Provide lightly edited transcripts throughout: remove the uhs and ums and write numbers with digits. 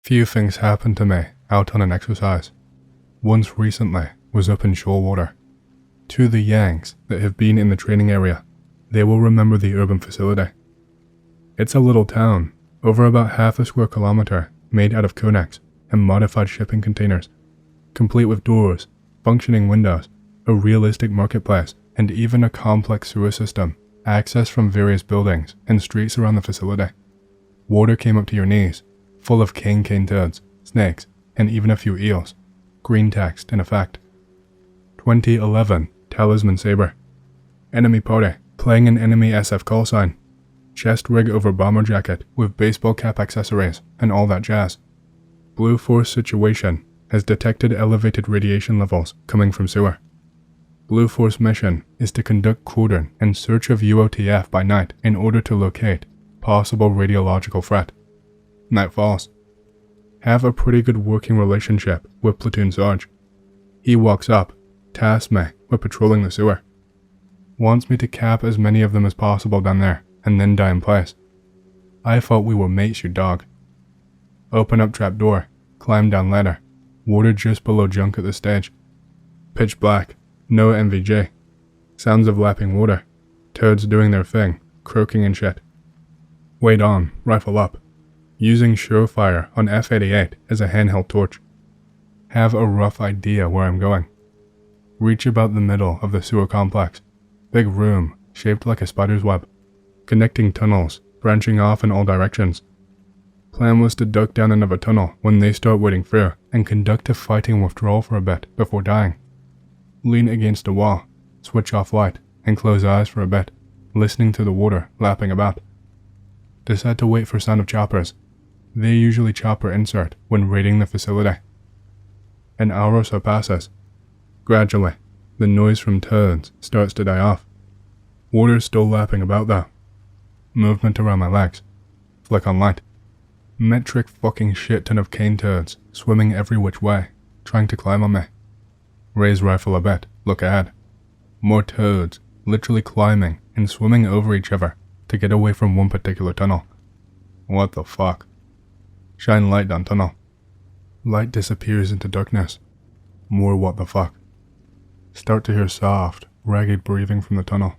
Few things happened to me out on an exercise. Once recently was up in shore water. To the Yanks that have been in the training area, they will remember the urban facility. It's a little town, over about half a square kilometer, made out of conex and modified shipping containers, complete with doors, functioning windows, a realistic marketplace, and even a complex sewer system, accessed from various buildings and streets around the facility. Water came up to your knees, full of cane toads, snakes, and even a few eels. Greentext in effect. 2011 Talisman Saber. Enemy party, playing an enemy SF call sign. Chest rig over bomber jacket with baseball cap accessories and all that jazz. Blue Force situation has detected elevated radiation levels coming from sewer. Blue Force mission is to conduct cordon and search of UOTF by night in order to locate possible radiological threat. Night falls. Have a pretty good working relationship with Platoon Sarge. He walks up, tasks me with patrolling the sewer. Wants me to cap as many of them as possible down there and then die in place. I thought we were mates, you dog. Open up trapdoor, climb down ladder, water just below junk at the stage. Pitch black, no NVJ. Sounds of lapping water, toads doing their thing, croaking and shit. Wait on, rifle up. Using Surefire on F88 as a handheld torch. Have a rough idea where I'm going. Reach about the middle of the sewer complex. Big room, shaped like a spider's web. Connecting tunnels, branching off in all directions. Plan was to duck down another tunnel when they start wading through and conduct a fighting withdrawal for a bit before dying. Lean against a wall, switch off light, and close eyes for a bit, listening to the water lapping about. Decide to wait for sound of choppers. They usually chopper insert when raiding the facility. An hour or so passes. Gradually, the noise from toads starts to die off. Water's still lapping about though. Movement around my legs. Flick on light. Metric fucking shit ton of cane toads swimming every which way, trying to climb on me. Raise rifle a bit, look ahead. More toads, literally climbing and swimming over each other to get away from one particular tunnel. What the fuck? Shine light down tunnel. Light disappears into darkness. More what the fuck. Start to hear soft, ragged breathing from the tunnel.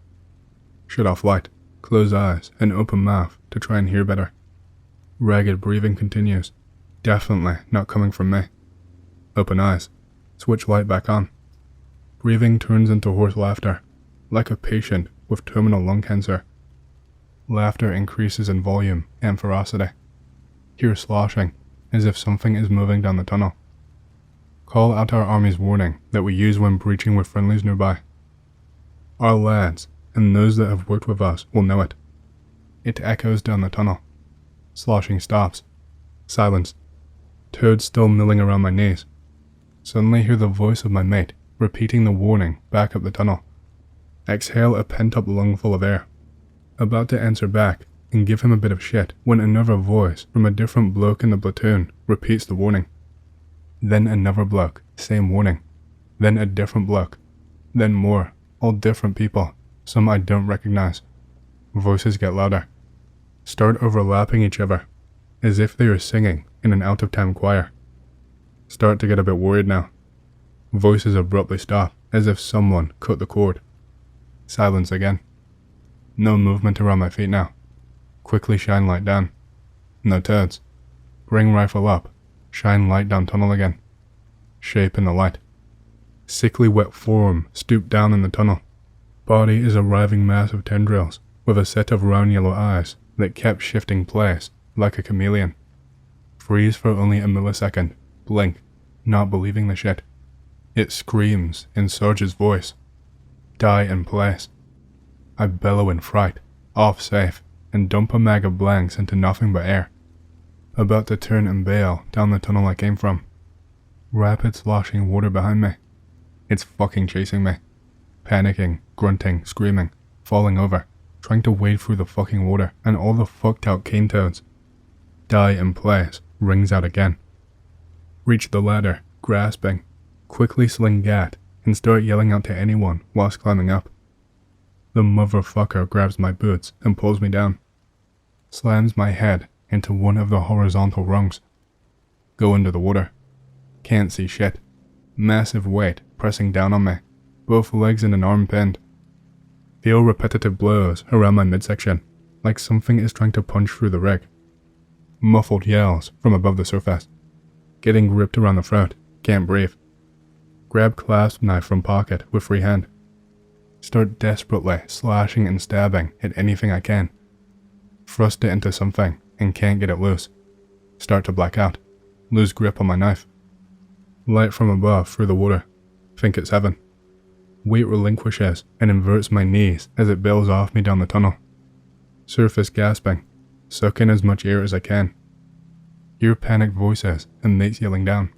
Shut off light, close eyes, and open mouth to try and hear better. Ragged breathing continues. Definitely not coming from me. Open eyes. Switch light back on. Breathing turns into hoarse laughter, like a patient with terminal lung cancer. Laughter increases in volume and ferocity. Hear sloshing, as if something is moving down the tunnel. Call out our army's warning that we use when breaching with friendlies nearby. Our lads, and those that have worked with us, will know it. It echoes down the tunnel. Sloshing stops. Silence. Toads still milling around my knees. Suddenly hear the voice of my mate, repeating the warning back up the tunnel. Exhale a pent-up lungful of air. About to answer back and give him a bit of shit when another voice from a different bloke in the platoon repeats the warning. Then another bloke, same warning. Then a different bloke. Then more, all different people, some I don't recognize. Voices get louder. Start overlapping each other, as if they are singing in an out-of-time choir. Start to get a bit worried now. Voices abruptly stop, as if someone cut the cord. Silence again. No movement around my feet now. Quickly shine light down. No toads. Bring rifle up. Shine light down tunnel again. Shape in the light. Sickly wet form stooped down in the tunnel. Body is a writhing mass of tendrils with a set of round yellow eyes that kept shifting place like a chameleon. Freeze for only a millisecond. Blink, not believing the shit. It screams in Sarge's voice. Die in place. I bellow in fright, off safe, and dump a mag of blanks into nothing but air. About to turn and bail down the tunnel I came from. Rapid sloshing water behind me. It's fucking chasing me. Panicking, grunting, screaming, falling over, trying to wade through the fucking water and all the fucked out cane toads. Die in place rings out again. Reach the ladder, grasping, quickly sling gat, and start yelling out to anyone whilst climbing up. The motherfucker grabs my boots and pulls me down. Slams my head into one of the horizontal rungs. Go under the water. Can't see shit. Massive weight pressing down on me, both legs and an arm pinned. Feel repetitive blows around my midsection, like something is trying to punch through the rig. Muffled yells from above the surface. Getting gripped around the throat, can't breathe. Grab clasp knife from pocket with free hand. Start desperately slashing and stabbing at anything I can. Thrust it into something and can't get it loose. Start to black out. Lose grip on my knife. Light from above through the water. Think it's heaven. Weight relinquishes and inverts my knees as it bails off me down the tunnel. Surface gasping. Suck in as much air as I can. Hear panicked voices and mates yelling down.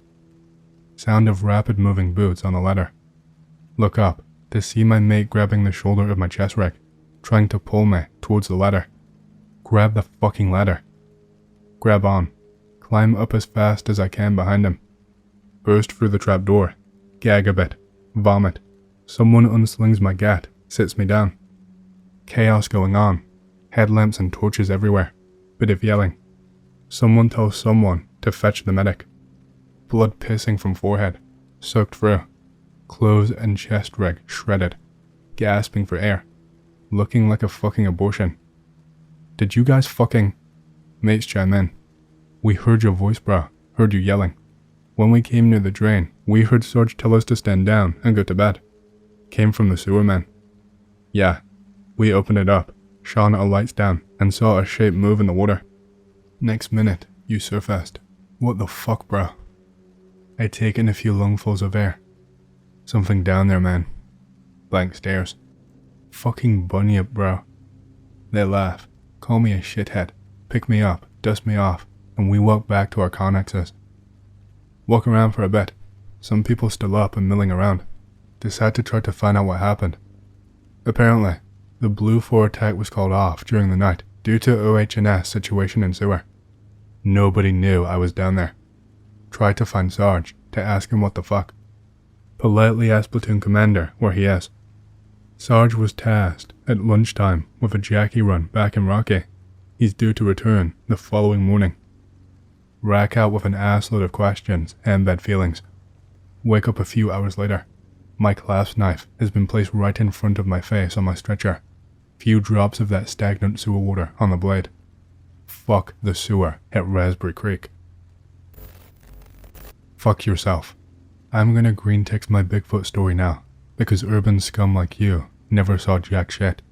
Sound of rapid moving boots on the ladder. Look up to see my mate grabbing the shoulder of my chest rig, trying to pull me towards the ladder. Grab the fucking ladder. Grab on. Climb up as fast as I can behind him. Burst through the trapdoor. Gag a bit. Vomit. Someone unslings my gat, sits me down. Chaos going on. Headlamps and torches everywhere. Bit of yelling. Someone tells someone to fetch the medic. Blood pissing from forehead. Soaked through. Clothes and chest rig shredded. Gasping for air. Looking like a fucking abortion. Did you guys fucking... Mates chime in. We heard your voice, bro. Heard you yelling. When we came near the drain, we heard Sarge tell us to stand down and go to bed. Came from the sewer man. Yeah. We opened it up, shone our lights down, and saw a shape move in the water. Next minute, you surfaced. What the fuck, bro? I take in a few lungfuls of air. Something down there, man. Blank stares. Fucking bunyip, bro. They laugh, call me a shithead, pick me up, dust me off, and we walk back to our connexes. Walk around for a bit. Some people still up and milling around. Decide to try to find out what happened. Apparently, the Blue 4 attack was called off during the night due to OH&S situation in sewer. Nobody knew I was down there. Tried to find Sarge to ask him what the fuck. Politely asked platoon commander where he is. Sarge was tasked at lunchtime with a Jackie run back in Rocky. He's due to return the following morning. Rack out with an assload of questions and bad feelings. Wake up a few hours later. My clasp knife has been placed right in front of my face on my stretcher. Few drops of that stagnant sewer water on the blade. Fuck the sewer at Raspberry Creek. Fuck yourself. I'm gonna green text my Bigfoot story now, because urban scum like you never saw jack shit.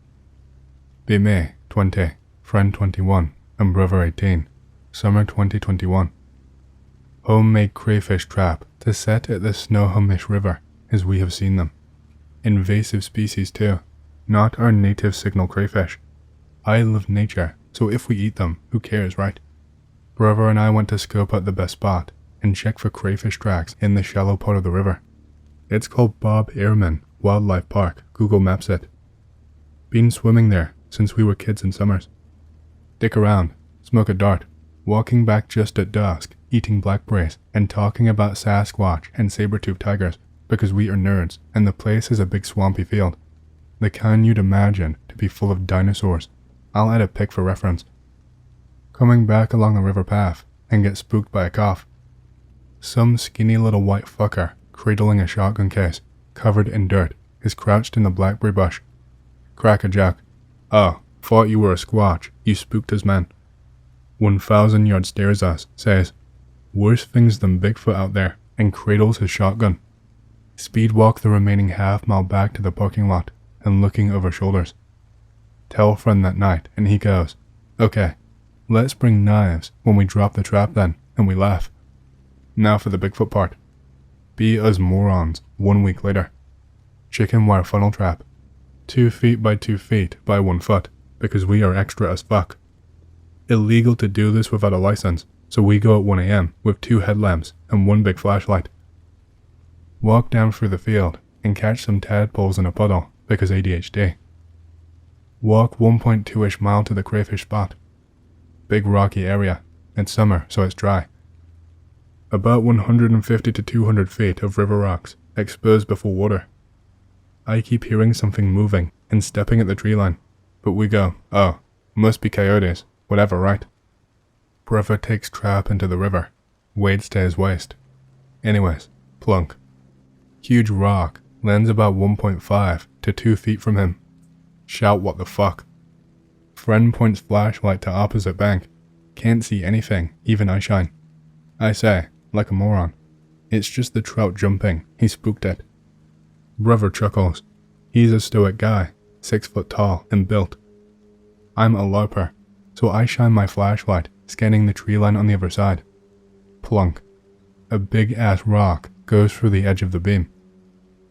Be me, 20, friend 21, and brother 18, summer 2021. Homemade crayfish trap to set at the Snohomish River as we have seen them. Invasive species too, not our native signal crayfish. I love nature, so if we eat them, who cares, right? Brother and I went to scope out the best spot and check for crayfish tracks in the shallow part of the river. It's called Bob Ehrman Wildlife Park, Google Maps it. Been swimming there since we were kids in summers. Dick around, smoke a dart, walking back just at dusk, eating blackberries, and talking about Sasquatch and saber-toothed tigers, because we are nerds, and the place is a big swampy field. The kind you'd imagine to be full of dinosaurs. I'll add a pic for reference. Coming back along the river path, and get spooked by a cough. Some skinny little white fucker, cradling a shotgun case, covered in dirt, is crouched in the blackberry bush. Crack a joke. Oh, thought you were a squatch, you spooked us man. 1,000 yard stares us, says, worse things than Bigfoot out there, and cradles his shotgun. Speed walk the remaining half-mile back to the parking lot, and looking over shoulders. Tell friend that night, and he goes, okay, let's bring knives when we drop the trap then, and we laugh. Now for the Bigfoot part. Be us morons 1 week later. Chicken wire funnel trap. 2 feet by 2 feet by 1 foot, because we are extra as fuck. Illegal to do this without a license, so we go at 1 AM with 2 headlamps and 1 big flashlight. Walk down through the field and catch some tadpoles in a puddle, because ADHD. Walk 1.2-ish mile to the crayfish spot. Big rocky area. It's summer, so it's dry. About 150 to 200 feet of river rocks, exposed before water. I keep hearing something moving and stepping at the tree line, but we go, oh, must be coyotes, whatever, right? Brother takes trap into the river. weights to his waist. Anyways, plunk. Huge rock lands about 1.5 to 2 feet from him. Shout what the fuck. Friend points flashlight to opposite bank. Can't see anything, even eye shine. I say, like a moron, it's just the trout jumping, he spooked it. Brother chuckles. He's a stoic guy, 6 foot tall and built. I'm a larper, so I shine my flashlight, scanning the tree line on the other side. Plunk. A big ass rock goes through the edge of the beam.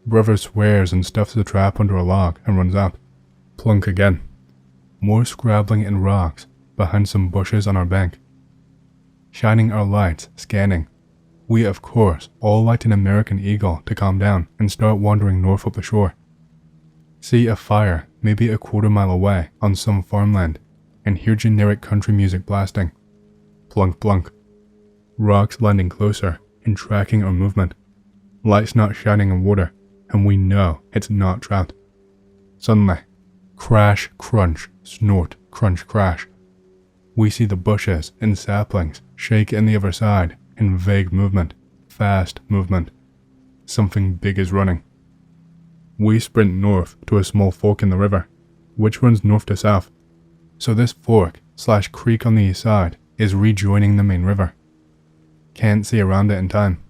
Brother swears and stuffs the trap under a log and runs out. Plunk again. More scrabbling and rocks behind some bushes on our bank. Shining our lights, scanning. We of course all light an American Eagle to calm down and start wandering north up the shore. See a fire maybe a quarter-mile away on some farmland and hear generic country music blasting. Plunk plunk. Rocks landing closer and tracking our movement. Lights not shining in water, and we know it's not trout. Suddenly, crash, crunch, snort, crunch, crash. We see the bushes and saplings shake in the other side in vague movement, fast movement. Something big is running. We sprint north to a small fork in the river, which runs north to south. So this fork / creek on the east side is rejoining the main river. Can't see around it in time.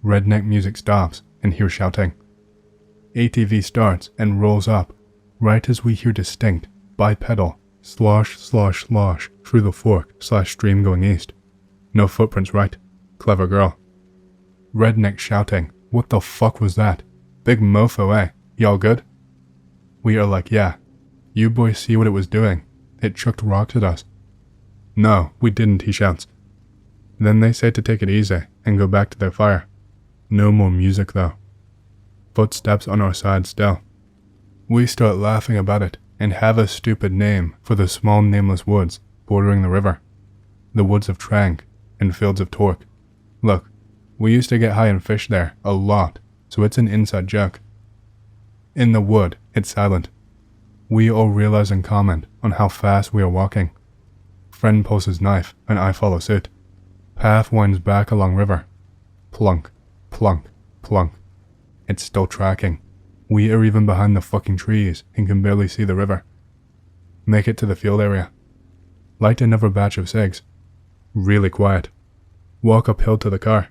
Redneck music stops and hear shouting. ATV starts and rolls up, right as we hear distinct, bipedal, slosh slosh slosh through the fork / stream going east. No footprints, right? Clever girl. Redneck shouting, what the fuck was that? Big mofo, eh? Y'all good? We are like, yeah. You boys see what it was doing? It chucked rocks at us. No, we didn't, he shouts. Then they say to take it easy and go back to their fire. No more music though. Footsteps on our side still. We start laughing about it and have a stupid name for the small nameless woods bordering the river. The woods of Trank and fields of Torque. Look, we used to get high and fish there a lot, so it's an inside joke. In the wood, it's silent. We all realize and comment on how fast we are walking. Friend pulls his knife and I follow suit. Path winds back along river. Plunk, plunk, plunk. It's still tracking. We are even behind the fucking trees and can barely see the river. Make it to the field area. Light another batch of cigs. Really quiet. Walk uphill to the car.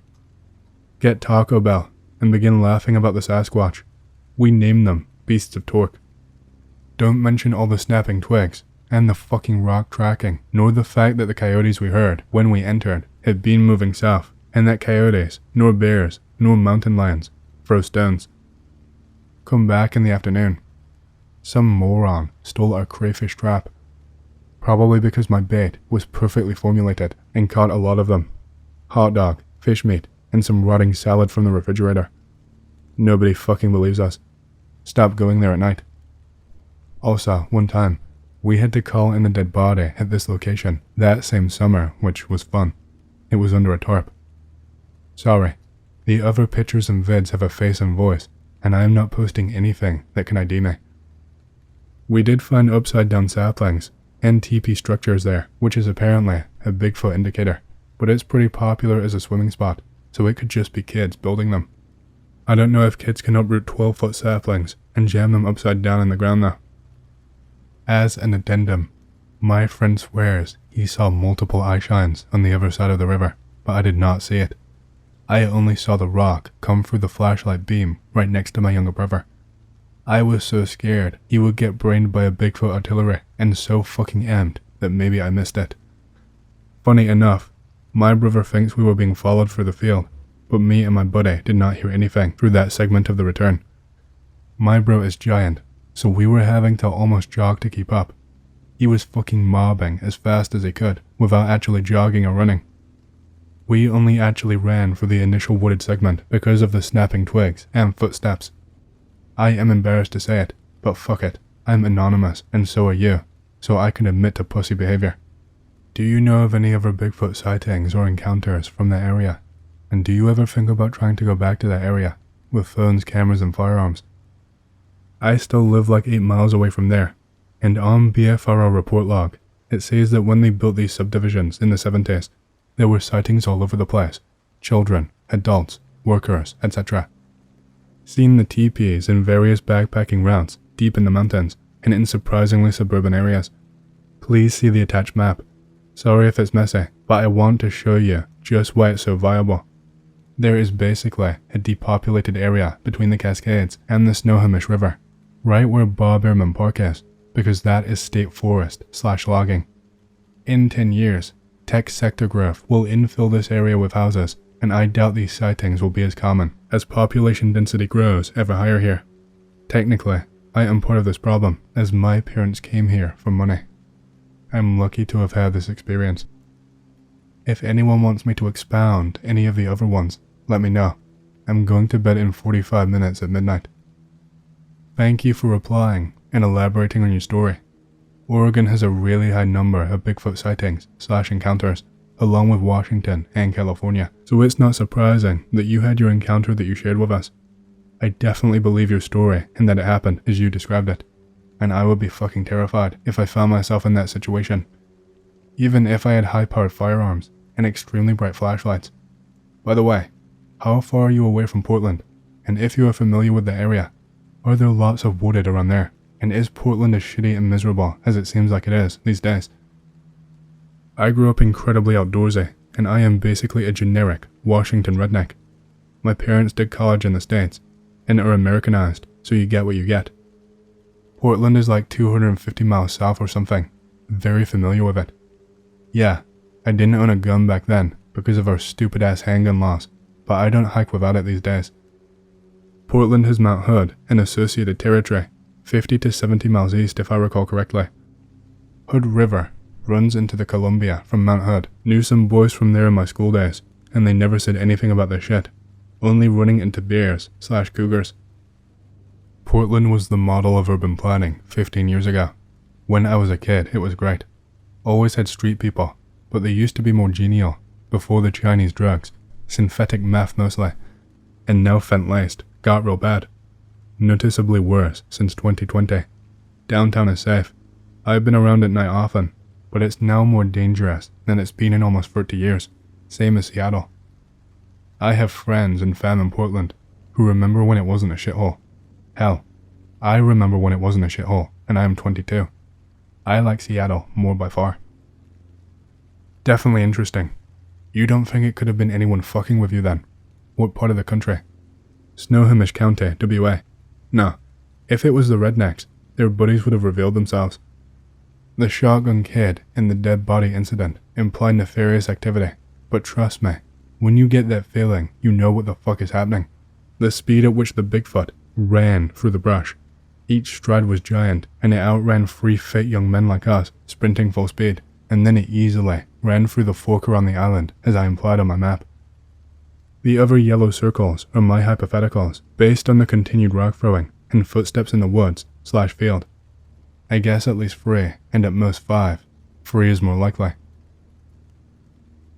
Get Taco Bell and begin laughing about the Sasquatch. We name them Beasts of Torque. Don't mention all the snapping twigs and the fucking rock tracking, nor the fact that the coyotes we heard when we entered had been moving south, and that coyotes, nor bears, nor mountain lions throw stones. Come back in the afternoon. Some moron stole our crayfish trap. Probably because my bait was perfectly formulated and caught a lot of them. Hot dog, fish meat, and some rotting salad from the refrigerator. Nobody fucking believes us. Stop going there at night. Also, one time, we had to call in a dead body at this location that same summer, which was fun. It was under a tarp. Sorry, the other pictures and vids have a face and voice, and I am not posting anything that can ID me. We did find upside down saplings and teepee structures there, which is apparently a Bigfoot indicator, but it's pretty popular as a swimming spot, so it could just be kids building them. I don't know if kids can uproot 12-foot saplings and jam them upside down in the ground though. As an addendum, my friend swears he saw multiple eye shines on the other side of the river, but I did not see it. I only saw the rock come through the flashlight beam right next to my younger brother. I was so scared he would get brained by a Bigfoot artillery and so fucking amped that maybe I missed it. Funny enough, my brother thinks we were being followed through the field, but me and my buddy did not hear anything through that segment of the return. My bro is giant, so we were having to almost jog to keep up. He was fucking mobbing as fast as he could without actually jogging or running. We only actually ran for the initial wooded segment because of the snapping twigs and footsteps. I am embarrassed to say it, but fuck it, I'm anonymous and so are you, so I can admit to pussy behavior. Do you know of any other Bigfoot sightings or encounters from that area? And do you ever think about trying to go back to that area with phones, cameras, and firearms? I still live like 8 miles away from there, and on BFRO report log, it says that when they built these subdivisions in the 70s, there were sightings all over the place, children, adults, workers, etc. Seen the teepees in various backpacking routes deep in the mountains and in surprisingly suburban areas. Please see the attached map. Sorry if it's messy, but I want to show you just why it's so viable. There is basically a depopulated area between the Cascades and the Snohomish River, right where Bob Airman Park is, because that is state forest/logging. In 10 years, tech sector growth will infill this area with houses, and I doubt these sightings will be as common as population density grows ever higher here. Technically, I am part of this problem, as my parents came here for money. I'm lucky to have had this experience. If anyone wants me to expound any of the other ones, let me know. I'm going to bed in 45 minutes at midnight. Thank you for replying and elaborating on your story. Oregon has a really high number of Bigfoot sightings/encounters, along with Washington and California, so it's not surprising that you had your encounter that you shared with us. I definitely believe your story and that it happened as you described it, and I would be fucking terrified if I found myself in that situation, even if I had high-powered firearms and extremely bright flashlights. By the way, how far are you away from Portland? And if you are familiar with the area, are there lots of wooded around there? And is Portland as shitty and miserable as it seems like it is these days? I grew up incredibly outdoorsy, and I am basically a generic Washington redneck. My parents did college in the States, and are Americanized, so you get what you get. Portland is like 250 miles south or something. Very familiar with it. Yeah, I didn't own a gun back then because of our stupid ass handgun laws, but I don't hike without it these days. Portland has Mount Hood and associated territory, 50 to 70 miles east if I recall correctly. Hood River runs into the Columbia from Mount Hood. Knew some boys from there in my school days, and they never said anything about their shit, only running into bears/cougars. Portland was the model of urban planning 15 years ago. When I was a kid, it was great. Always had street people, but they used to be more genial before the Chinese drugs, synthetic meth mostly, and now fent-laced, got real bad. Noticeably worse since 2020. Downtown is safe. I've been around at night often, but it's now more dangerous than it's been in almost 30 years, same as Seattle. I have friends and fam in Portland who remember when it wasn't a shithole. Hell, I remember when it wasn't a shithole, and I am 22. I like Seattle more by far. Definitely interesting. You don't think it could have been anyone fucking with you then? What part of the country? Snohomish County, WA. No, if it was the rednecks, their buddies would have revealed themselves. The shotgun kid and the dead body incident imply nefarious activity, but trust me, when you get that feeling, you know what the fuck is happening. The speed at which the Bigfoot ran through the brush. Each stride was giant, and it outran 3 fit young men like us, sprinting full speed, and then it easily ran through the fork around the island, as I implied on my map. The other yellow circles are my hypotheticals, based on the continued rock throwing and footsteps in the woods/field. I guess at least 3, and at most 5. 3 is more likely.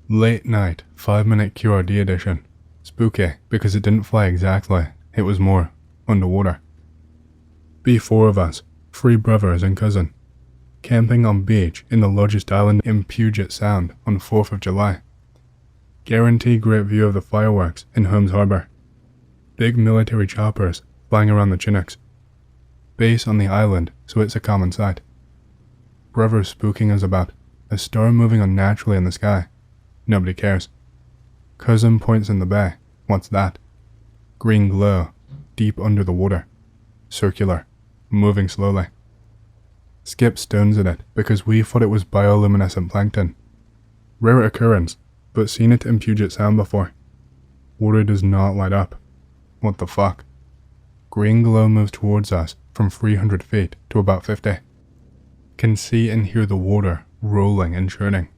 Late night, 5-minute QRD edition. Spooky, because it didn't fly exactly, it was more underwater. B4 of us, 3 brothers and cousin, camping on beach in the largest island in Puget Sound on 4th of July. Guarantee great view of the fireworks in Holmes Harbor. Big military choppers flying around the Chinooks. Base on the island, so it's a common sight. Brothers spooking us about, a star moving unnaturally in the sky. Nobody cares. Cousin points in the bay. What's that? Green glow, deep under the water. Circular, moving slowly. Skip stones at it because we thought it was bioluminescent plankton. Rare occurrence, but seen it in Puget Sound before. Water does not light up. What the fuck? Green glow moves towards us from 300 feet to about 50. Can see and hear the water rolling and churning.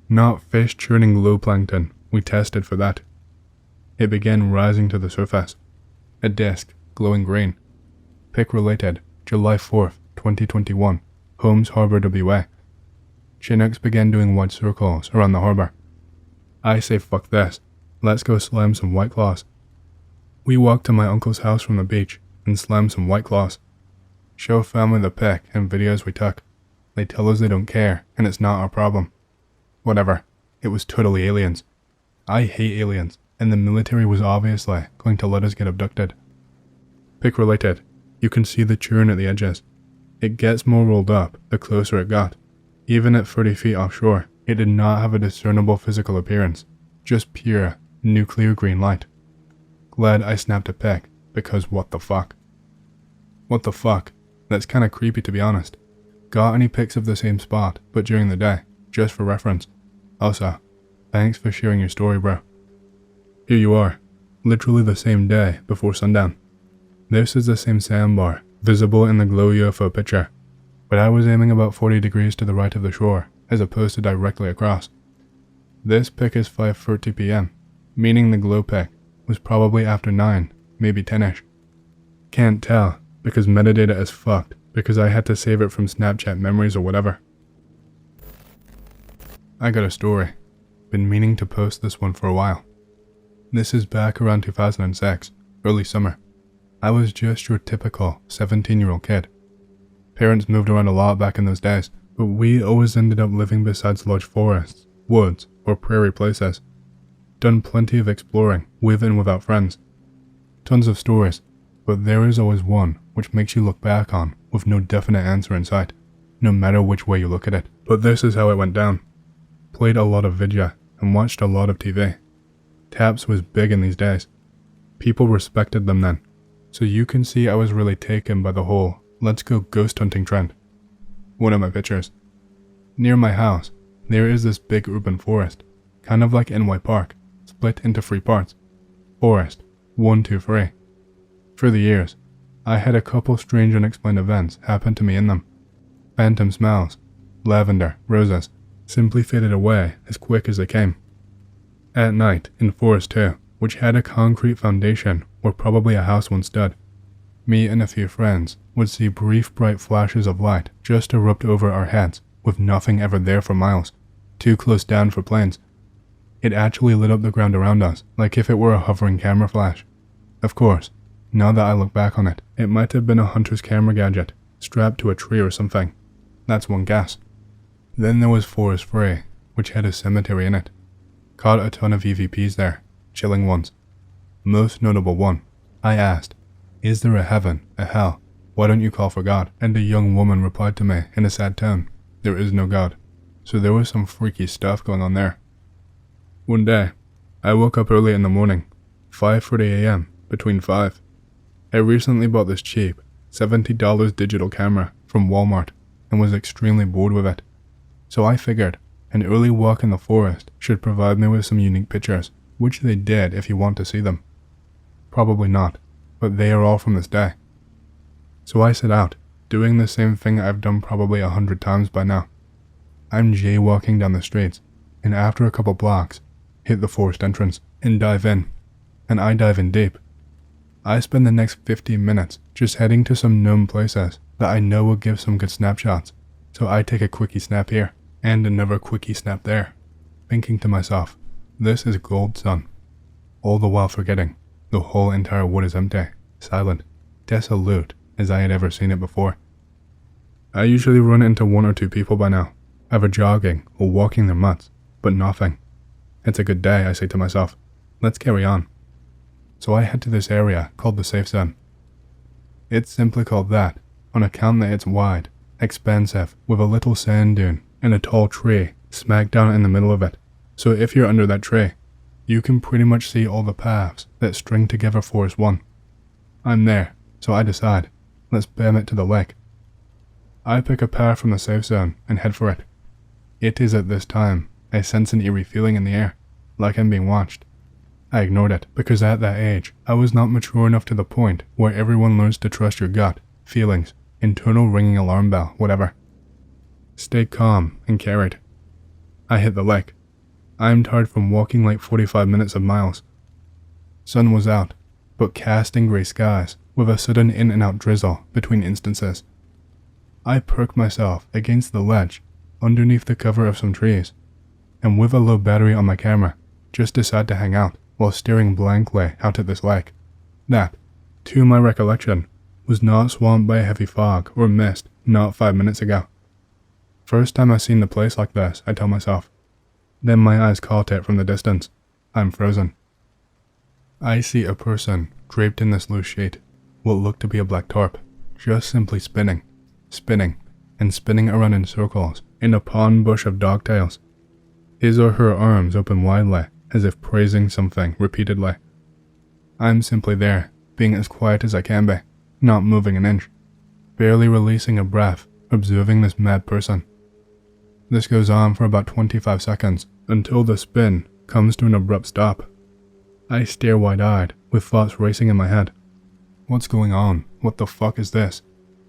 Not fish churning glow plankton, we tested for that. It began rising to the surface. A disc, glowing green. Pic related, July 4th, 2021, Holmes Harbor, WA. Chinooks began doing wide circles around the harbor. I say fuck this, let's go slam some White Claws. We walked to my uncle's house from the beach and slammed some White Claws. Show family the pic and videos we took. They tell us they don't care and it's not our problem. Whatever, it was totally aliens. I hate aliens, and the military was obviously going to let us get abducted. Pic related, you can see the churn at the edges. It gets more rolled up the closer it got. Even at 30 feet offshore, it did not have a discernible physical appearance, just pure, nuclear green light. Glad I snapped a pic, because what the fuck? What the fuck? That's kinda creepy to be honest. Got any pics of the same spot, but during the day, just for reference. Also, thanks for sharing your story, bro. Here you are, literally the same day before sundown. This is the same sandbar, visible in the glow UFO picture, but I was aiming about 40 degrees to the right of the shore, as opposed to directly across. This pic is 5:30 p.m., meaning the glow pic was probably after 9, maybe 10ish. Can't tell, because metadata is fucked, because I had to save it from Snapchat memories or whatever. I got a story. Been meaning to post this one for a while. This is back around 2006, early summer. I was just your typical 17-year-old kid. Parents moved around a lot back in those days, but we always ended up living beside large forests, woods, or prairie places. Done plenty of exploring, with and without friends. Tons of stories, but there is always one which makes you look back on with no definite answer in sight, no matter which way you look at it. But this is how it went down. Played a lot of video and watched a lot of TV. Taps was big in these days. People respected them then, so you can see I was really taken by the whole let's go ghost hunting trend. One of my pictures. Near my house, there is this big urban forest, kind of like NY Park, split into 3 parts. Forest, 1, 2, 3. For the years, I had a couple strange unexplained events happen to me in them. Phantom smells, lavender, roses, simply faded away as quick as they came. At night, in Forest 2, which had a concrete foundation where probably a house once stood, me and a few friends would see brief bright flashes of light just erupt over our heads with nothing ever there for miles, too close down for planes. It actually lit up the ground around us like if it were a hovering camera flash. Of course, now that I look back on it, it might have been a hunter's camera gadget strapped to a tree or something. That's one guess. Then there was Forest 3, which had a cemetery in it. Caught a ton of EVPs there, chilling ones. Most notable one, I asked, is there a heaven, a hell? Why don't you call for God? And a young woman replied to me in a sad tone, there is no God. So there was some freaky stuff going on there. One day, I woke up early in the morning, 5:30 a.m., between 5. I recently bought this cheap, $70 digital camera from Walmart and was extremely bored with it. So I figured an early walk in the forest should provide me with some unique pictures, which they did if you want to see them. Probably not, but they are all from this day. So I set out, doing the same thing I've done probably 100 times by now. I'm jaywalking down the streets, and after a couple blocks, hit the forest entrance and dive in. And I dive in deep. I spend the next 15 minutes just heading to some known places that I know will give some good snapshots, so I take a quickie snap here, and another quickie snap there, thinking to myself, this is gold, son. All the while forgetting, the whole entire wood is empty, silent, desolate as I had ever seen it before. I usually run into 1 or 2 people by now, either jogging or walking their mutts, but nothing. It's a good day, I say to myself. Let's carry on. So I head to this area called the safe zone. It's simply called that on account that it's wide, expansive, with a little sand dune and a tall tree smack down in the middle of it. So if you're under that tree, you can pretty much see all the paths that string together Forest 1. I'm there, so I decide, let's bam it to the lake. I pick a path from the safe zone and head for it. It is at this time I sense an eerie feeling in the air, like I'm being watched. I ignored it, because at that age, I was not mature enough to the point where everyone learns to trust your gut, feelings, internal ringing alarm bell, whatever. Stay calm and carried. I hit the lake. I am tired from walking like 45 minutes of miles. Sun was out, but casting grey skies with a sudden in and out drizzle between instances. I perk myself against the ledge underneath the cover of some trees, and with a low battery on my camera, just decide to hang out while staring blankly out at this lake. That, to my recollection, was not swamped by a heavy fog or mist not 5 minutes ago. First time I seen the place like this, I tell myself. Then my eyes caught it from the distance. I'm frozen. I see a person draped in this loose sheet, what looked to be a black tarp, just simply spinning, and spinning around in circles in a pond bush of dogtails. His or her arms open widely, as if praising something repeatedly. I'm simply there, being as quiet as I can be, not moving an inch, barely releasing a breath, observing this mad person. This goes on for about 25 seconds, until the spin comes to an abrupt stop. I stare wide-eyed, with thoughts racing in my head. What's going on? What the fuck is this?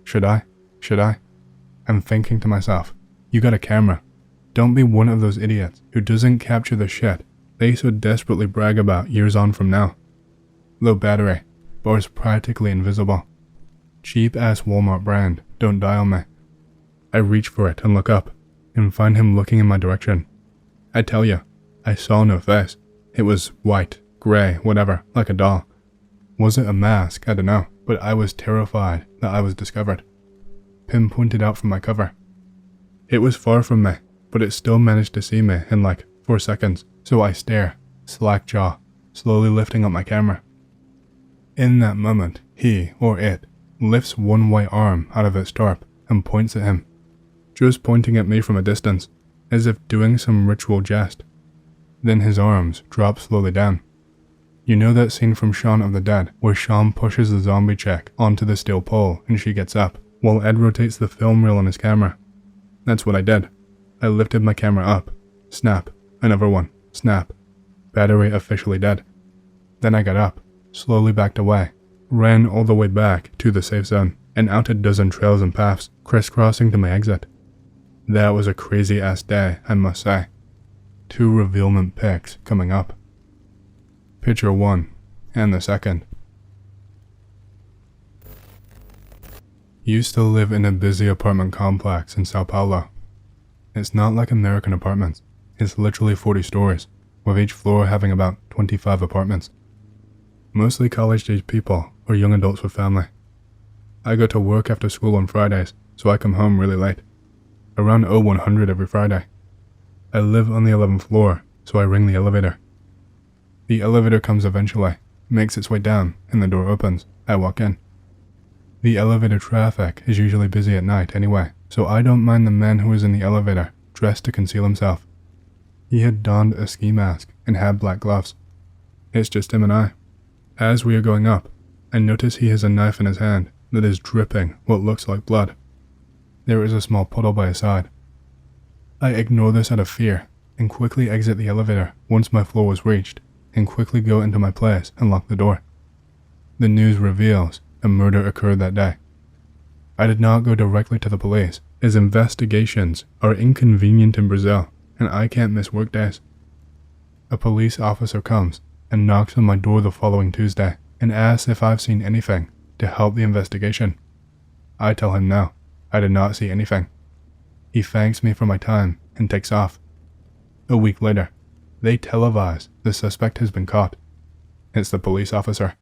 Should I? I'm thinking to myself, you got a camera. Don't be one of those idiots who doesn't capture the shit they so desperately brag about years on from now. Low battery, bars practically invisible. Cheap ass Walmart brand, don't dial me. I reach for it and look up, and find him looking in my direction. I tell you, I saw no face. It was white, grey, whatever, like a doll. Was it a mask? I don't know, but I was terrified that I was discovered. Pim pointed out from my cover. It was far from me, but it still managed to see me in like 4 seconds, so I stare, slack jaw, slowly lifting up my camera. In that moment, he, or it, lifts one white arm out of its tarp and points at him, just pointing at me from a distance, as if doing some ritual jest. Then his arms drop slowly down. You know that scene from Shaun of the Dead where Shaun pushes the zombie chick onto the steel pole and she gets up, while Ed rotates the film reel on his camera? That's what I did. I lifted my camera up. Snap. Another one. Snap. Battery officially dead. Then I got up, slowly backed away, ran all the way back to the safe zone, and out a dozen trails and paths, crisscrossing to my exit. That was a crazy ass day, I must say. 2 revealment pics coming up. Picture 1, and the second. Used to live in a busy apartment complex in Sao Paulo. It's not like American apartments. It's literally 40 stories, with each floor having about 25 apartments. Mostly college-age people or young adults with family. I go to work after school on Fridays, so I come home really late. Around 0100 every Friday. I live on the 11th floor, so I ring the elevator. The elevator comes eventually, makes its way down, and the door opens. I walk in. The elevator traffic is usually busy at night anyway, so I don't mind the man who was in the elevator, dressed to conceal himself. He had donned a ski mask and had black gloves. It's just him and I. As we are going up, I notice he has a knife in his hand that is dripping what looks like blood. There is a small puddle by his side. I ignore this out of fear, and quickly exit the elevator once my floor was reached, and quickly go into my place and lock the door. The news reveals a murder occurred that day. I did not go directly to the police, as investigations are inconvenient in Brazil, and I can't miss work days. A police officer comes and knocks on my door the following Tuesday and asks if I've seen anything to help the investigation. I tell him no, I did not see anything. He thanks me for my time and takes off. A week later, they televise the suspect has been caught. It's the police officer.